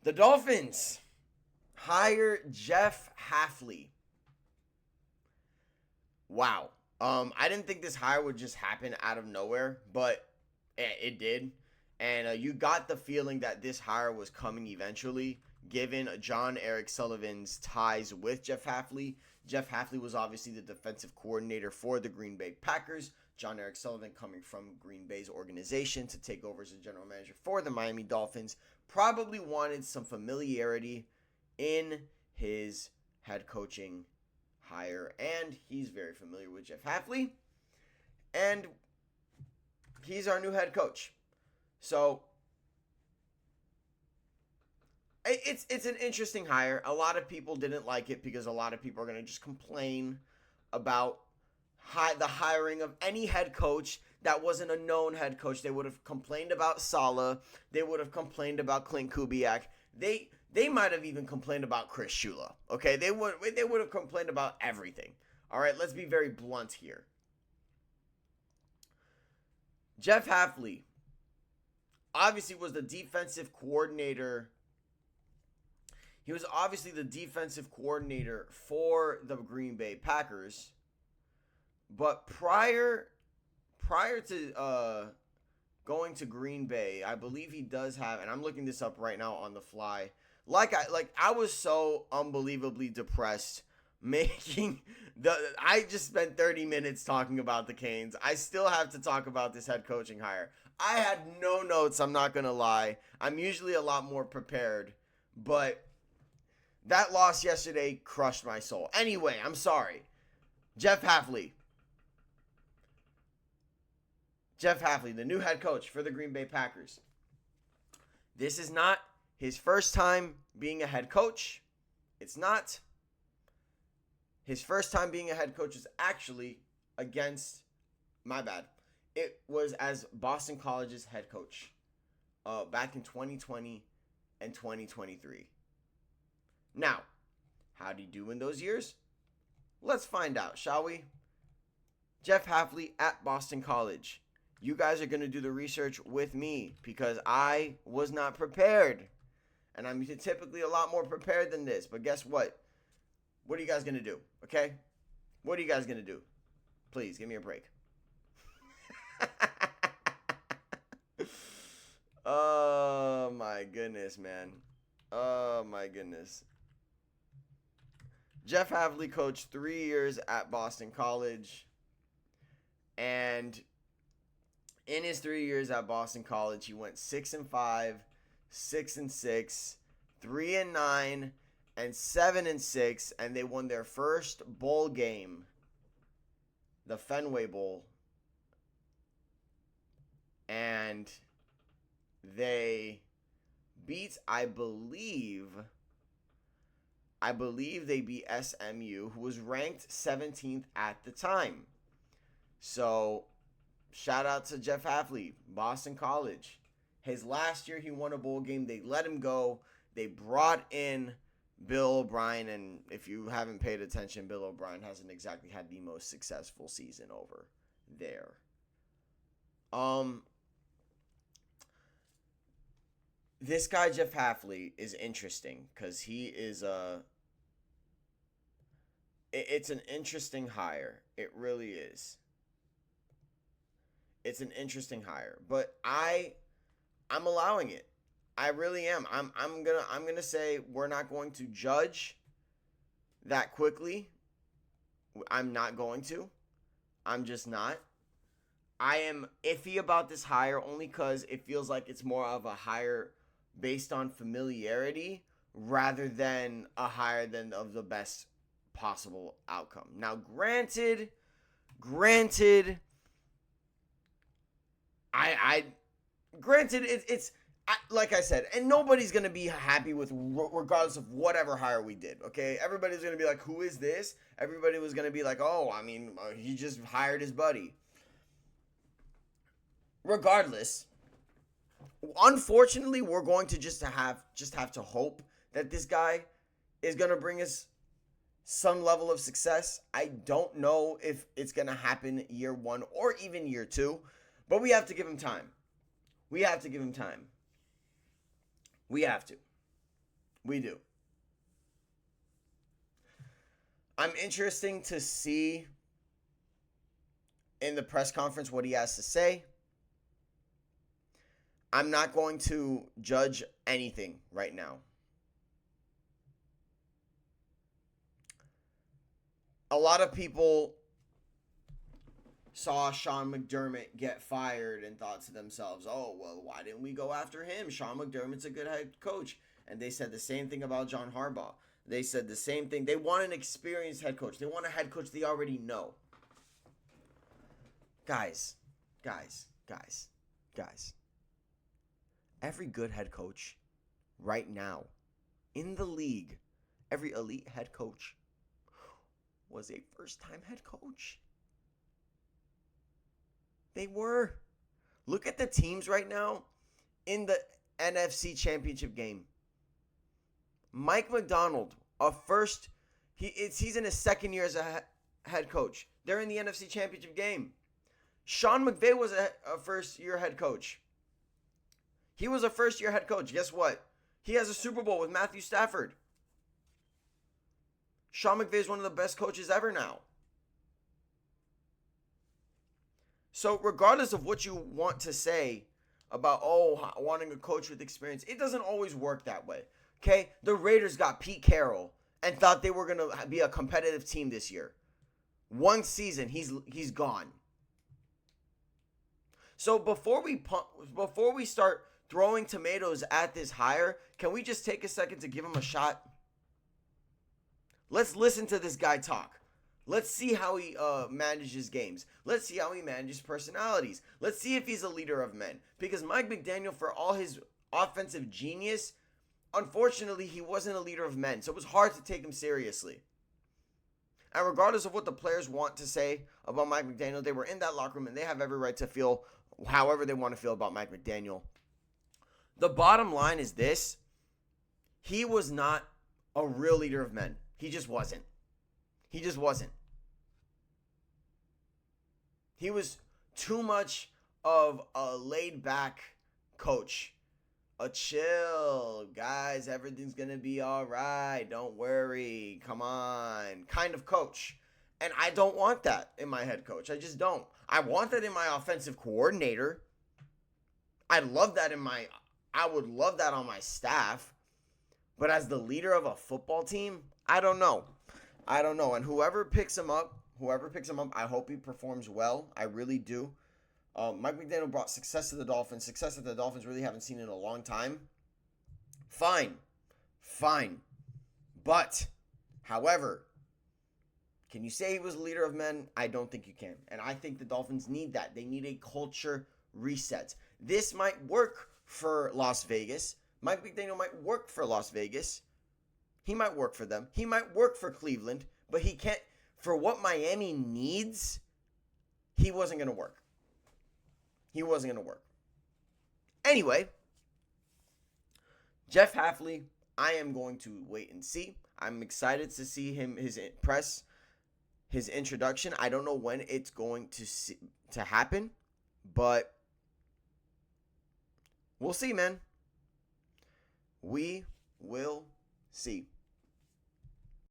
The Dolphins hire Jeff Hafley. Wow. I didn't think this hire would just happen out of nowhere, but it did. And you got the feeling that this hire was coming eventually, given John Eric Sullivan's ties with Jeff Hafley. Jeff Hafley was obviously the defensive coordinator for the Green Bay Packers. John Eric Sullivan coming from Green Bay's organization to take over as a general manager for the Miami Dolphins. Probably wanted some familiarity in his head coaching hire, and he's very familiar with Jeff Hafley, and he's our new head coach. So it's an interesting hire. A lot of people didn't like it because a lot of people are going to just complain about the hiring of any head coach that wasn't a known head coach. They would have complained about Saleh. They would have complained about Clint Kubiak. They might have even complained about Chris Shula. Okay, they would have complained about everything. All right, let's be very blunt here. Jeff Hafley obviously was the defensive coordinator. He was obviously the defensive coordinator for the Green Bay Packers. But prior to going to Green Bay, I believe he does have, and I'm looking this up right now on the fly. I was so unbelievably depressed I just spent 30 minutes talking about the Canes. I still have to talk about this head coaching hire. I had no notes, I'm not going to lie. I'm usually a lot more prepared, but that loss yesterday crushed my soul. Anyway, I'm sorry. Jeff Hafley, the new head coach for the Green Bay Packers. This is not his first time being a head coach. It's not. His first time being a head coach is actually it was as Boston College's head coach back in 2020 and 2023. Now, how did he do in those years? Let's find out, shall we? Jeff Hafley at Boston College. You guys are going to do the research with me because I was not prepared. And I'm typically a lot more prepared than this. But guess what? What are you guys going to do? Okay? What are you guys going to do? Please, give me a break. Oh, my goodness, man. Oh, my goodness. Jeff Hafley coached 3 years at Boston College. And in his 3 years at Boston College, he went 6-5, 6-6, 3-9, and 7-6, and they won their first bowl game, the Fenway Bowl, and they beat, I believe they beat SMU, who was ranked 17th at the time. So, shout out to Jeff Hafley, Boston College. His last year, he won a bowl game. They let him go. They brought in Bill O'Brien, and if you haven't paid attention, Bill O'Brien hasn't exactly had the most successful season over there. This guy, Jeff Hafley, is interesting because he is it's an interesting hire. It really is. It's an interesting hire, but I'm allowing it. I really am. I'm gonna say we're not going to judge that quickly. I'm not going to. I'm just not. I am iffy about this hire only because it feels like it's more of a hire based on familiarity rather than a hire than of the best possible outcome. Now, granted, it's like I said, and nobody's going to be happy with regardless of whatever hire we did, okay? Everybody's going to be like, who is this? Everybody was going to be like, he just hired his buddy. Regardless, unfortunately, we're going to just have to hope that this guy is going to bring us some level of success. I don't know if it's going to happen year one or even year two, but we have to give him time. We have to. We do. I'm interesting to see in the press conference what he has to say. I'm not going to judge anything right now. A lot of people saw Sean McDermott get fired and thought to themselves, oh, well, why didn't we go after him? Sean McDermott's a good head coach. And they said the same thing about John Harbaugh. They said the same thing. They want an experienced head coach. They want a head coach they already know. Guys. Every good head coach right now in the league, every elite head coach was a first-time head coach. They were. Look at the teams right now in the NFC Championship game. Mike Macdonald, he's in his second year as a head coach. They're in the NFC Championship game. Sean McVay was a first-year head coach. He was a first-year head coach. Guess what? He has a Super Bowl with Matthew Stafford. Sean McVay is one of the best coaches ever now. So regardless of what you want to say about, wanting a coach with experience, it doesn't always work that way. Okay? The Raiders got Pete Carroll and thought they were going to be a competitive team this year. One season, he's gone. So before we start throwing tomatoes at this hire, can we just take a second to give him a shot? Let's listen to this guy talk. Let's see how he manages games. Let's see how he manages personalities. Let's see if he's a leader of men. Because Mike McDaniel, for all his offensive genius, unfortunately, he wasn't a leader of men. So it was hard to take him seriously. And regardless of what the players want to say about Mike McDaniel, they were in that locker room and they have every right to feel however they want to feel about Mike McDaniel. The bottom line is this. He was not a real leader of men. He just wasn't. He was too much of a laid-back coach. A chill, guys, everything's going to be all right. Don't worry. Come on. Kind of coach. And I don't want that in my head coach. I just don't. I want that in my offensive coordinator. I would love that on my staff. But as the leader of a football team, I don't know. And whoever picks him up, I hope he performs well. I really do. Mike McDaniel brought success to the Dolphins. Success that the Dolphins really haven't seen in a long time. Fine. But, however, can you say he was a leader of men? I don't think you can. And I think the Dolphins need that. They need a culture reset. This might work for Las Vegas. Mike McDaniel might work for Las Vegas. He might work for them. He might work for Cleveland. But he can't. For what Miami needs, he wasn't going to work. Anyway, Jeff Hafley, I am going to wait and see. I'm excited to see his introduction. I don't know when it's going to happen, but we'll see, man. We will see.